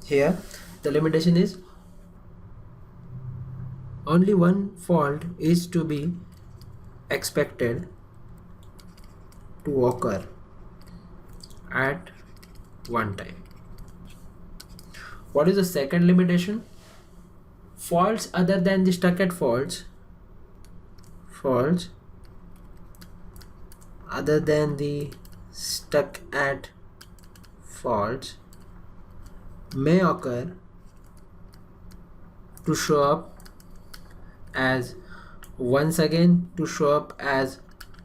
Here the limitation is only one fault is to be expected to occur at one time. What is the second limitation? Faults other than the stuck at faults other than the stuck at faults may occur to show up as once again to show up as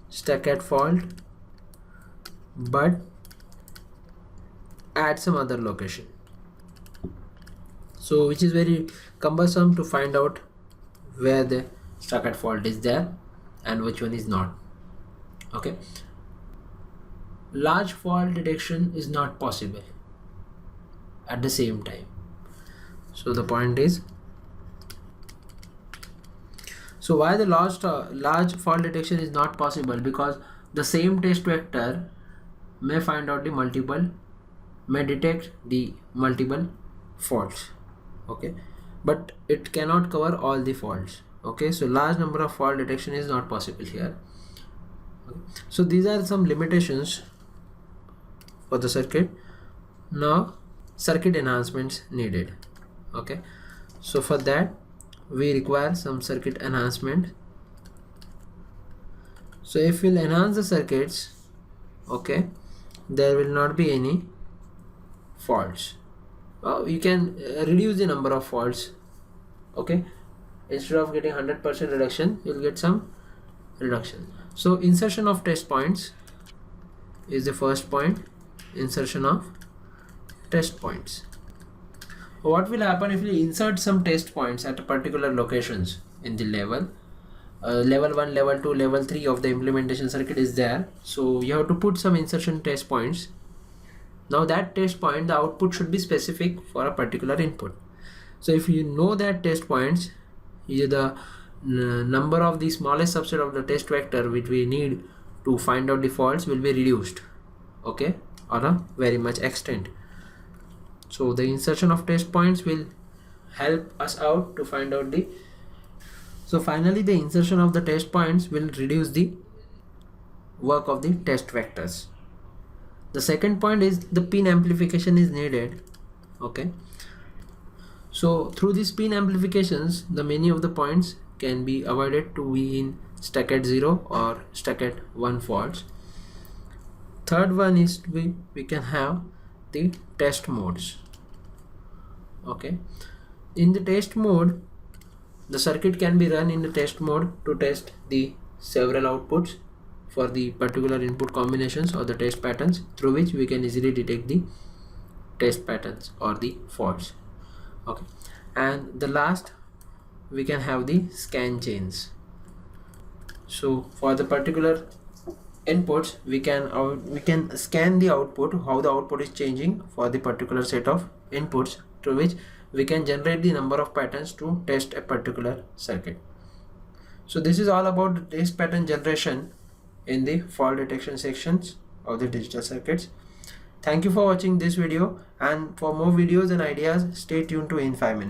stuck at fault, but at some other location. So which is very cumbersome to find out where the stuck at fault is there and which one is not. Okay, large fault detection is not possible at the same time. So the point is, so why the large fault detection is not possible? Because the same test vector may find out the multiple, may detect the multiple faults. Okay, but it cannot cover all the faults. Okay, so large number of fault detection is not possible here. Okay. So these are some limitations for the circuit. Now circuit enhancements needed. Okay, so for that we require some circuit enhancement. So if we'll enhance the circuits, okay, there will not be any faults. You can reduce the number of faults. Okay, instead of getting 100% reduction, you'll get some reduction. So insertion of test points is the first point. Insertion of test points. What will happen if we insert some test points at particular locations in the level? Level 1, level 2, level 3 of the implementation circuit is there. So you have to put some insertion test points. Now that test point, the output should be specific for a particular input. So if you know that test points, the number of the smallest subset of the test vector which we need to find out the faults will be reduced. Okay, or a very much extent. So the insertion of test points will help us out to find out the, so finally the insertion of the test points will reduce the work of the test vectors. The second point is the pin amplification is needed. Okay, so through these pin amplifications, the many of the points can be avoided to be in stuck at 0 or stuck at 1 faults. Third one is we can have the test modes. Okay, in the test mode, the circuit can be run in the test mode to test the several outputs for the particular input combinations or the test patterns, through which we can easily detect the test patterns or the faults. Okay, and the last, we can have the scan chains. So for the particular inputs, we can scan the output, how the output is changing for the particular set of inputs, through which we can generate the number of patterns to test a particular circuit. So this is all about the test pattern generation in the fault detection sections of the digital circuits. Thank you for watching this video, and for more videos and ideas, stay tuned to In 5 Minutes.